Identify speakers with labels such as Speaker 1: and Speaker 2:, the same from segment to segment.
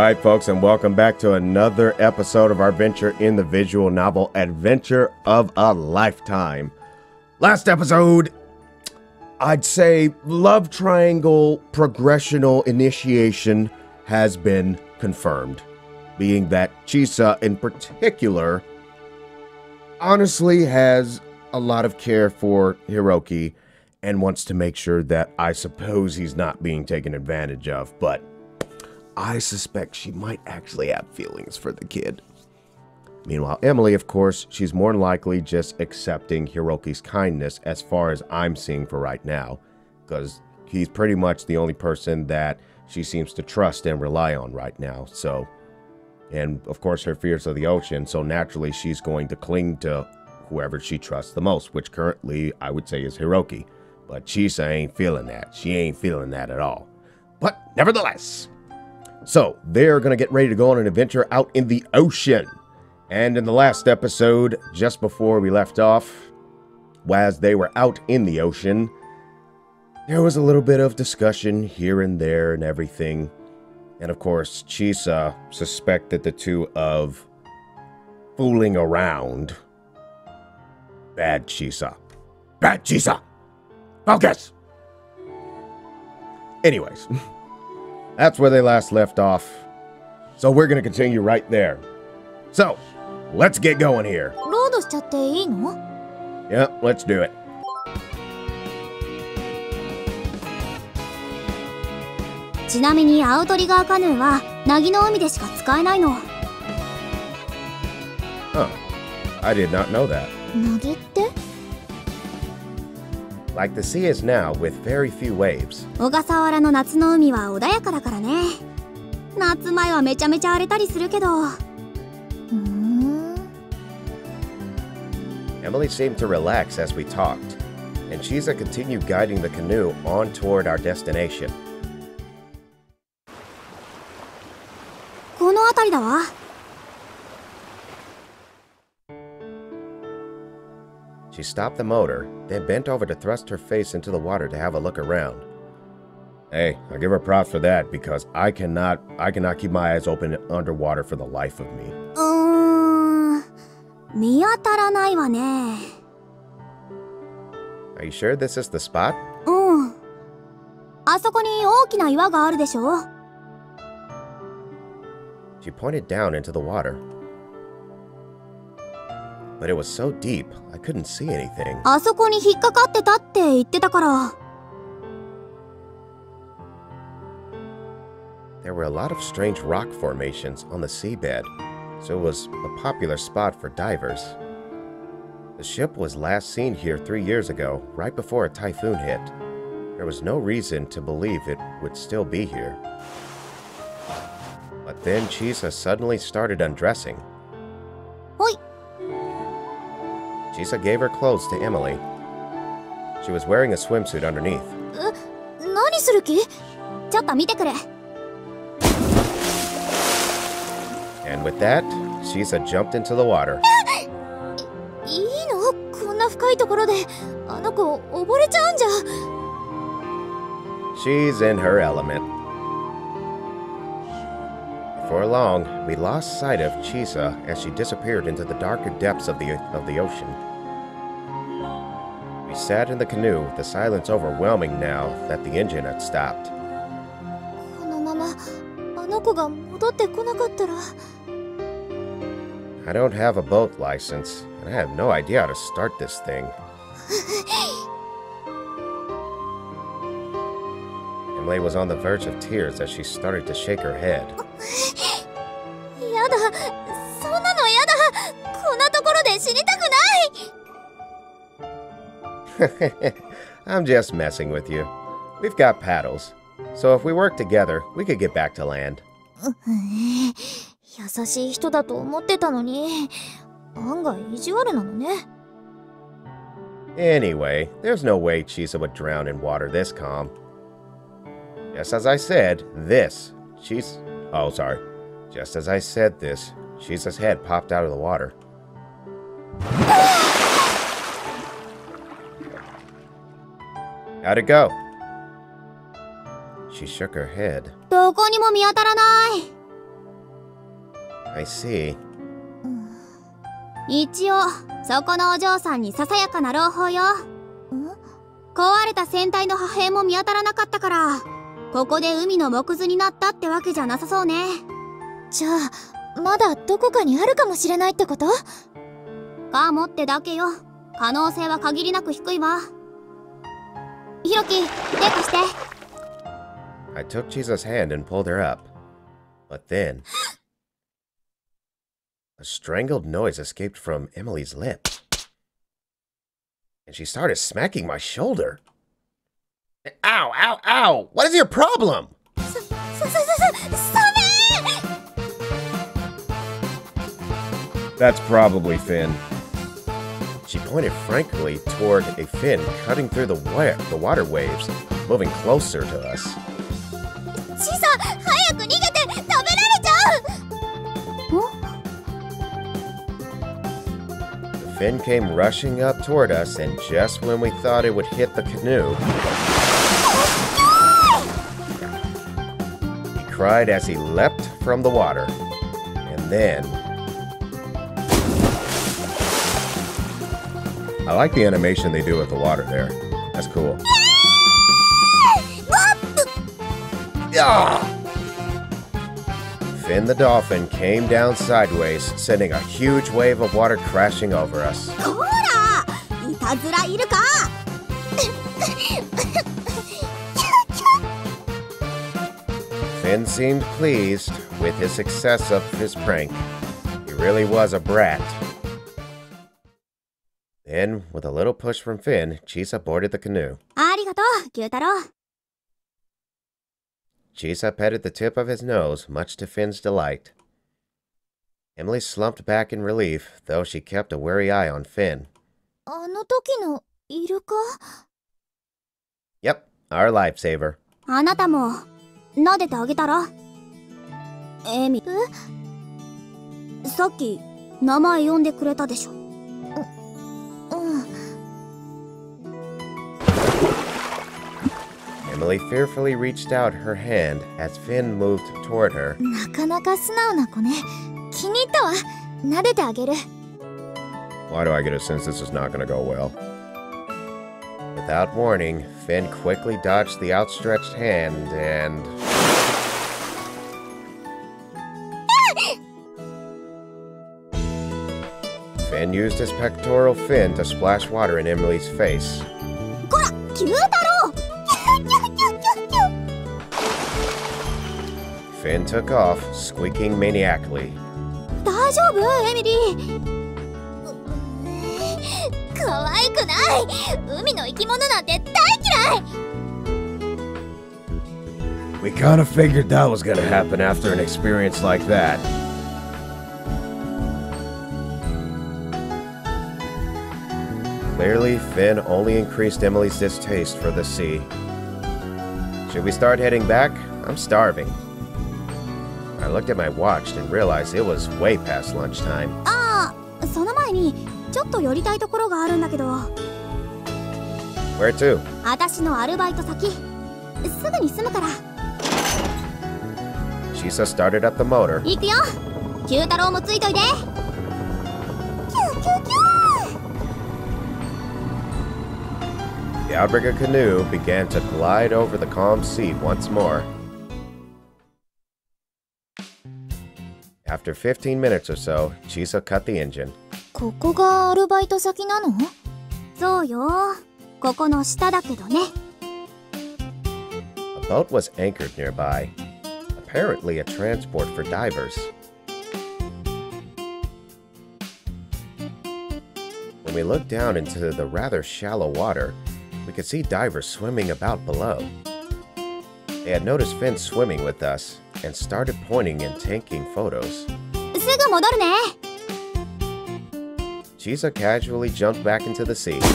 Speaker 1: Alright folks, and welcome back to another episode of our venture in the visual novel Adventure of a Lifetime. Last episode, I'd say love triangle progressional initiation has been confirmed. Being that Chisa in particular honestly has a lot of care for Hiroki and wants to make sure that I suppose he's not being taken advantage of, but I suspect she might actually have feelings for the kid. Meanwhile, Emily, of course, she's more than likely just accepting Hiroki's kindness as far as I'm seeing for right now, because he's pretty much the only person that she seems to trust and rely on right now, so... And, of course, her fears of the ocean, so naturally she's going to cling to whoever she trusts the most, which currently I would say is Hiroki. But Chisa ain't feeling that. She ain't feeling that at all. But, nevertheless... So, they're going to get ready to go on an adventure out in the ocean. And in the last episode, just before we left off, as they were out in the ocean, there was a little bit of discussion here and there and everything. And of course, Chisa suspected the two of fooling around. Bad Chisa. Bad Chisa! Focus! Anyways... That's where they last left off. So we're going to continue right there. So, let's get going here. Yeah, let's do it. Huh. I did not know that. Like the sea is now, with very few waves.
Speaker 2: Ogasawaraの夏の海は穏やかだからね。夏前はめちゃめちゃ荒れたりするけど。
Speaker 1: Emily seemed to relax as we talked, and Chisa continued guiding the canoe on toward our destination.
Speaker 2: この辺りだわ。
Speaker 1: She stopped the motor, then bent over to thrust her face into the water to have a look around. Hey, I give her props for that because I cannot keep my eyes open underwater for the life of me.
Speaker 2: 見当たらないわね。
Speaker 1: Are you sure this is the spot?
Speaker 2: あそこに大きな岩があるでしょ。
Speaker 1: She pointed down into the water. But it was so deep, I couldn't see anything.
Speaker 2: あそこに引っかかってたって言ってたから。
Speaker 1: There were a lot of strange rock formations on the seabed, so it was a popular spot for divers. The ship was last seen here 3 years ago, right before a typhoon hit. There was no reason to believe it would still be here. But then Chisa suddenly started undressing. Chisa gave her clothes to Emily. She was wearing a swimsuit underneath.
Speaker 2: 何する気？ちょっと見てくる。
Speaker 1: And with that, Chisa jumped into the water.
Speaker 2: いいの？こんな深いところであの子溺れちゃうんじゃ。
Speaker 1: She's in her element. Before long, we lost sight of Chisa as she disappeared into the darker depths of the ocean. We sat in the canoe, the silence overwhelming now that the engine had stopped.
Speaker 2: このままあの子が戻ってこなかったら。
Speaker 1: I don't have a boat license, and I have no idea how to start this thing. Emily was on the verge of tears as she started to shake her head.
Speaker 2: やだ、そんなのやだ。こんなところで死にたくない。
Speaker 1: I'm just messing with you. We've got paddles, so if we work together, we could get back to land.
Speaker 2: 優しい人だと思ってたのに、案外意地悪なのね。
Speaker 1: Anyway, there's no way Chisa would drown in water this calm. Just as I said this, Just as I said this, Chisa's head popped out of the water. How'd it go? She shook her head.
Speaker 2: どこにも見当たらない。
Speaker 1: I see.
Speaker 2: 一応そこのお嬢さんにささやかな朗報よ。壊れた船体の破片も見当たらなかったから、ここで海の藻くずになったってわけじゃなさそうね。
Speaker 3: じゃあまだどこかにあるかもしれないってこと？
Speaker 2: かもってだけよ。可能性は限りなく低いわ。ひろき、手貸して。
Speaker 1: I took Chisa's hand and pulled her up. But then, a strangled noise escaped from Emily's lips. And she started smacking my shoulder. Ow, ow, ow! What is your problem? That's probably Finn. She pointed frankly toward a fin cutting through the water waves, moving closer to us.
Speaker 2: チサ、早く逃げて、食べられちゃう。
Speaker 1: The fin came rushing up toward us, and just when we thought it would hit the canoe, he cried as he leapt from the water. And then, I like the animation they do with the water there. That's cool. Finn the dolphin came down sideways, sending a huge wave of water crashing over us.
Speaker 2: こら、いたずらいるか。
Speaker 1: Finn seemed pleased with his success of his prank. He really was a brat. Then, with a little push from Finn, Chisa boarded the canoe.
Speaker 2: ありがとう、九太郎。
Speaker 1: Chisa petted the tip of his nose, much to Finn's delight. Emily slumped back in relief, though she kept a wary eye on Finn.
Speaker 3: あの時のイルカ？
Speaker 1: Yep, our lifesaver.
Speaker 2: あなたも撫でてあげたら。エミ、さっき名前呼んでくれたでしょ。
Speaker 1: Emily fearfully reached out her hand as Finn moved toward her.
Speaker 3: なかなか素直な子ね。気に入ったわ。撫でてあげる。
Speaker 1: Why do I get a sense this is not going to go well? Without warning, Finn quickly dodged the outstretched hand and... Finn used his pectoral fin to splash water in Emily's face.
Speaker 2: こら、九太郎。
Speaker 1: Finn took off, squeaking maniacally.
Speaker 2: 大丈夫、エミリー。可愛くない。海の生き物なんて大嫌い。
Speaker 1: We kind of figured that was going to happen after an experience like that. Clearly, Finn only increased Emily's distaste for the sea. Should we start heading back? I'm starving. I looked at my watch and realized it was way past lunchtime.
Speaker 2: ああ、その前にちょっと寄りたいところがあるんだけど。
Speaker 1: Where to?
Speaker 2: 私のアルバイト先。すぐに住むから。
Speaker 1: Chisa started up the motor.
Speaker 2: 行くよ。九太郎もついといで。キュキュキュ。
Speaker 1: The outrigger canoe began to glide over the calm sea once more. After 15 minutes or so, Chisa cut the engine.
Speaker 3: ここがアルバイト先なの？
Speaker 2: そうよ。ここの下だけどね。
Speaker 1: A boat was anchored nearby, apparently a transport for divers. When we looked down into the rather shallow water, we could see divers swimming about below. They had noticed Finn swimming with us and started pointing and taking photos.
Speaker 2: すぐ戻るね。
Speaker 1: Chisa casually jumped back into the sea.
Speaker 3: こ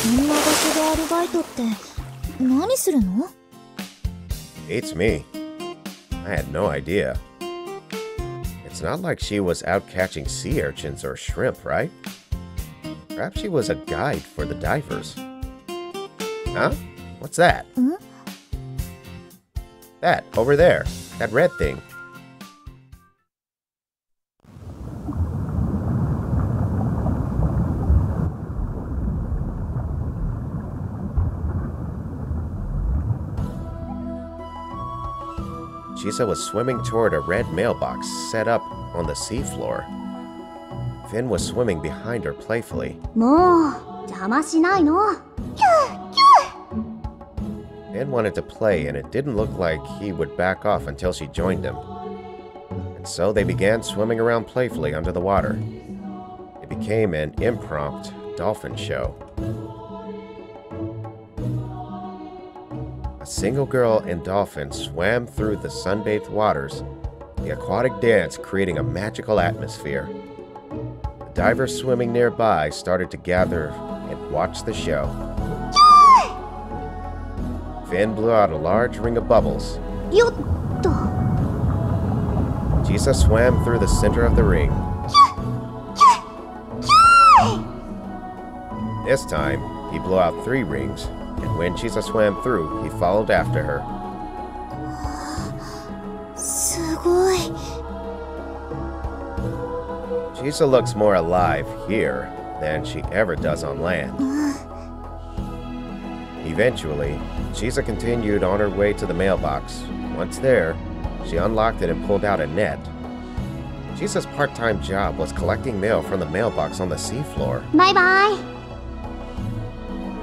Speaker 3: んな場所でアルバイトって何するの？
Speaker 1: Beats me. I had no idea. It's not like she was out catching sea urchins or shrimp, right? Perhaps she was a guide for the divers. Huh? What's that? That, over there. That red thing. Chisa was swimming toward a red mailbox set up on the seafloor. Finn was swimming behind her playfully.
Speaker 2: もう邪魔しないの。
Speaker 1: Finn wanted to play, and it didn't look like he would back off until she joined him. And so they began swimming around playfully under the water. It became an impromptu dolphin show. A single girl and dolphin swam through the sunbathed waters, the aquatic dance creating a magical atmosphere. The divers swimming nearby started to gather and watch the show. Finn blew out a large ring of bubbles.
Speaker 2: よっと。
Speaker 1: Chisa swam through the center of the ring. This time, he blew out 3 rings, and when Chisa swam through, he followed after her.
Speaker 2: すごい。
Speaker 1: Chisa looks more alive here than she ever does on land. Eventually, Chisa continued on her way to the mailbox. Once there, she unlocked it and pulled out a net. Chisa's part-time job was collecting mail from the mailbox on the seafloor.
Speaker 2: バイバイ。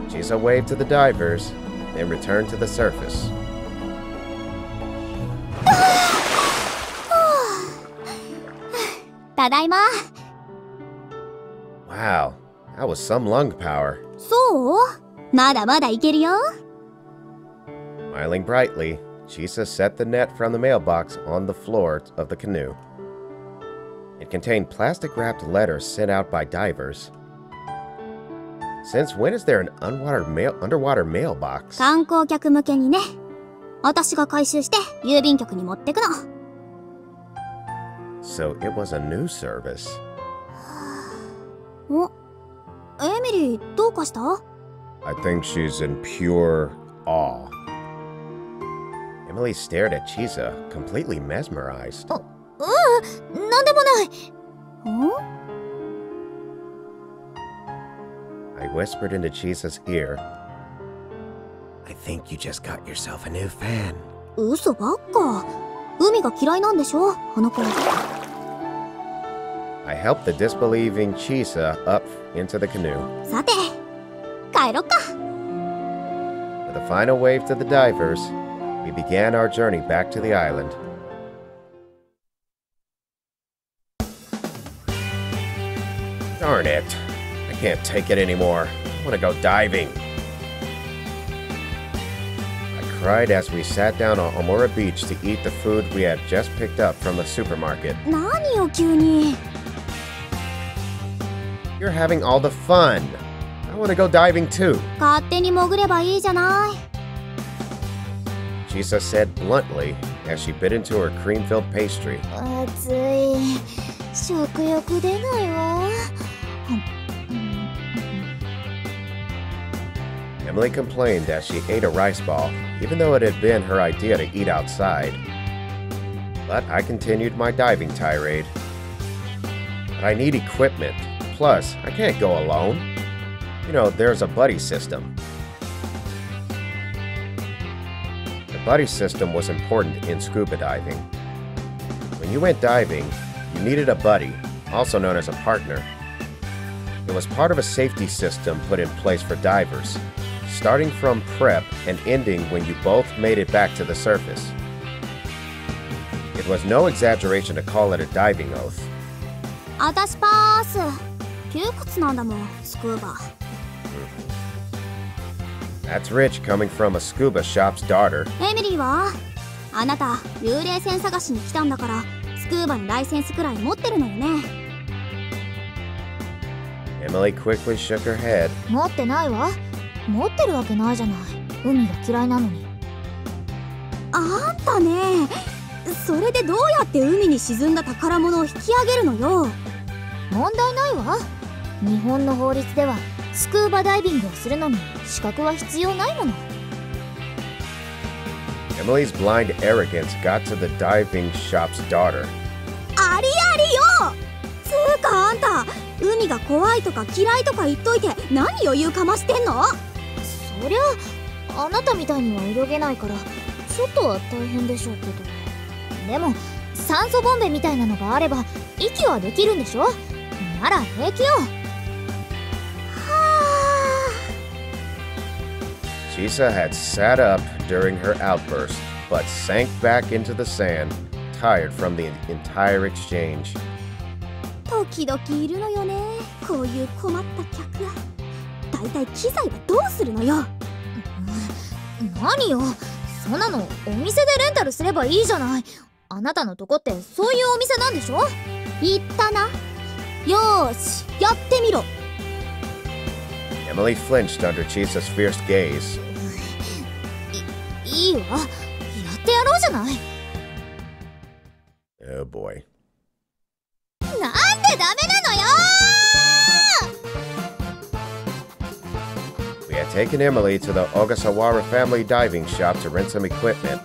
Speaker 1: Chisa waved to the divers, then returned to the surface. Wow, that was some lung power.
Speaker 2: そう？まだまだいけるよ。
Speaker 1: Smiling brightly, Chisa set the net from the mailbox on the floor of the canoe. It contained plastic-wrapped letters sent out by divers. Since when is there an underwater mailbox?
Speaker 2: 観光客向けにね。私が回収して郵便局に持ってくの。
Speaker 1: So it was a new service.
Speaker 2: お、エミリーどうかした？
Speaker 1: I think she's in pure awe. Emily stared at Chisa, completely mesmerized.
Speaker 2: なんでもない。ん？
Speaker 1: I whispered into Chisa's ear. I think you just got yourself a new fan.
Speaker 2: 嘘ばっか。海が嫌いなんでしょ、あの子。
Speaker 1: I helped the disbelieving Chisa up into the canoe.
Speaker 2: さて、帰ろっか。
Speaker 1: With a final wave to the divers, we began our journey back to the island. Darn it. I can't take it anymore. I want to go diving. I cried as we sat down on Omura Beach to eat the food we had just picked up from the supermarket.
Speaker 2: 何よ急に。
Speaker 1: You're having all the fun. I want to go diving too.
Speaker 2: 勝手に潜ればいいじゃない。
Speaker 1: Chisa said bluntly as she bit into her cream-filled pastry.
Speaker 2: 暑い。食欲出ないわ。
Speaker 1: Emily complained as she ate a rice ball, even though it had been her idea to eat outside. But I continued my diving tirade. But I need equipment. Plus, I can't go alone. You know, there's a buddy system. The buddy system was important in scuba diving. When you went diving, you needed a buddy, also known as a partner. It was part of a safety system put in place for divers, starting from prep and ending when you both made it back to the surface. It was no exaggeration to call it a diving oath.
Speaker 2: 私パース。窮屈なんだもん、スクーバ。
Speaker 1: That's rich coming from a scuba shop's daughter.
Speaker 2: エミリーは？あなた、幽霊船探しに来たんだから、スクーバのライセンスくらい持ってるのよね。
Speaker 1: Emily quickly shook her head.
Speaker 3: 持ってないわ。持ってるわけないじゃない。海が嫌いなのに。
Speaker 2: あんたね、それでどうやって海に沈んだ宝物を引き上げるのよ。
Speaker 3: 問題ないわ。日本の法律ではスクーバダイビングをするのに資格は必要ないもの。
Speaker 1: Emily's blind arrogance got to the diving shop's daughter.
Speaker 2: ありありよ。つーかあんた、海が怖いとか嫌いとか言っといて何余裕かましてんの？
Speaker 3: そりゃあなたみたいには泳げないからちょっとは大変でしょうけど。でも酸素ボンベみたいなのがあれば息はできるんでしょ。なら平気よ。
Speaker 1: Chisa had sat up during her outburst, but sank back into the sand, tired from the entire exchange.
Speaker 2: 時々いるのよね、こういう困った客。だいたい機材はどうするのよ。
Speaker 3: 何よ、そんなのお店でレンタルすればいいじゃない。あなたのとこってそういうお店なんでしょ。
Speaker 2: 言ったな。よーし、やってみろ。
Speaker 1: Emily flinched under Chisa's fierce gaze.
Speaker 3: いいわ、やってやろうじゃない。
Speaker 1: Oh boy.
Speaker 3: なんでダメなのよ。
Speaker 1: We had taken Emily to the Ogasawara family diving shop to rent some equipment.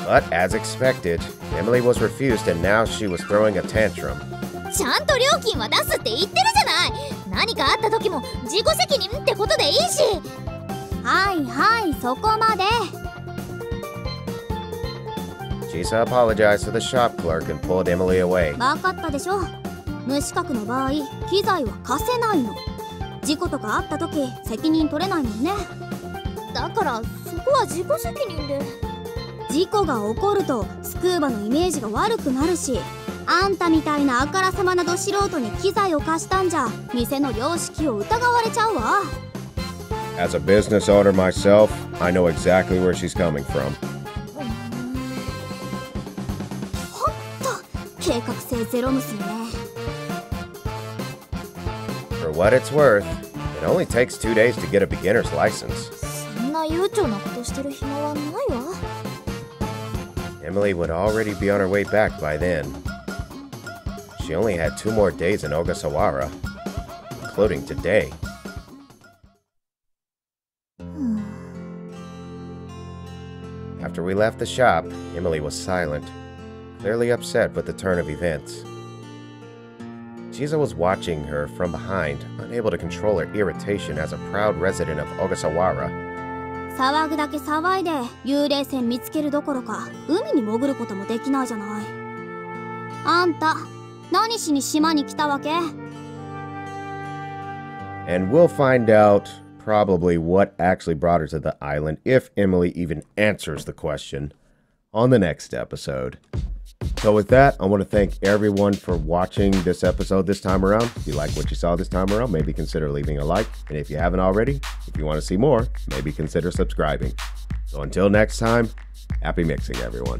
Speaker 1: But as expected, Emily was refused and now she was throwing a tantrum.
Speaker 3: ちゃんと料金は出すって言ってるじゃない。何かあった時も自己責任ってことでいいし。
Speaker 2: はいはい、そこまで。
Speaker 1: Chisa apologized to the shop clerk and pulled Emily away.
Speaker 2: わかったでしょ。無資格の場合、機材は貸せないの。事故とかあった時、責任取れないもんね。
Speaker 3: だからそこは自己責任で。
Speaker 2: 事故が起こるとスクーバのイメージが悪くなるし、あんたみたいなあからさまなど素人に機材を貸したんじゃ店の良識を疑われちゃうわ。
Speaker 1: As a business owner myself, I know exactly where she's coming from.
Speaker 2: ほんと計画性ゼロ娘ね。
Speaker 1: For what it's worth, it only takes 2 days to get a beginner's license.
Speaker 3: そんな悠長なことしてる暇はないわ。
Speaker 1: Emily would already be on her way back by then. She only had 2 more days in Ogasawara, including today. After we left the shop, Emily was silent, clearly upset with the turn of events. Chisa was watching her from behind, unable to control her irritation as a proud resident of Ogasawara.
Speaker 2: 騒ぐだけ騒いで幽霊船見つけるどころか海に潜ることもできないじゃない。あんた何しに島に来たわけ？
Speaker 1: And we'll find out probably what actually brought her to the island, if Emily even answers the question, on the next episode. So with that, I want to thank everyone for watching this episode this time around. If you like what you saw this time around, maybe consider leaving a like. And if you haven't already, if you want to see more, maybe consider subscribing. So until next time, happy mixing, everyone.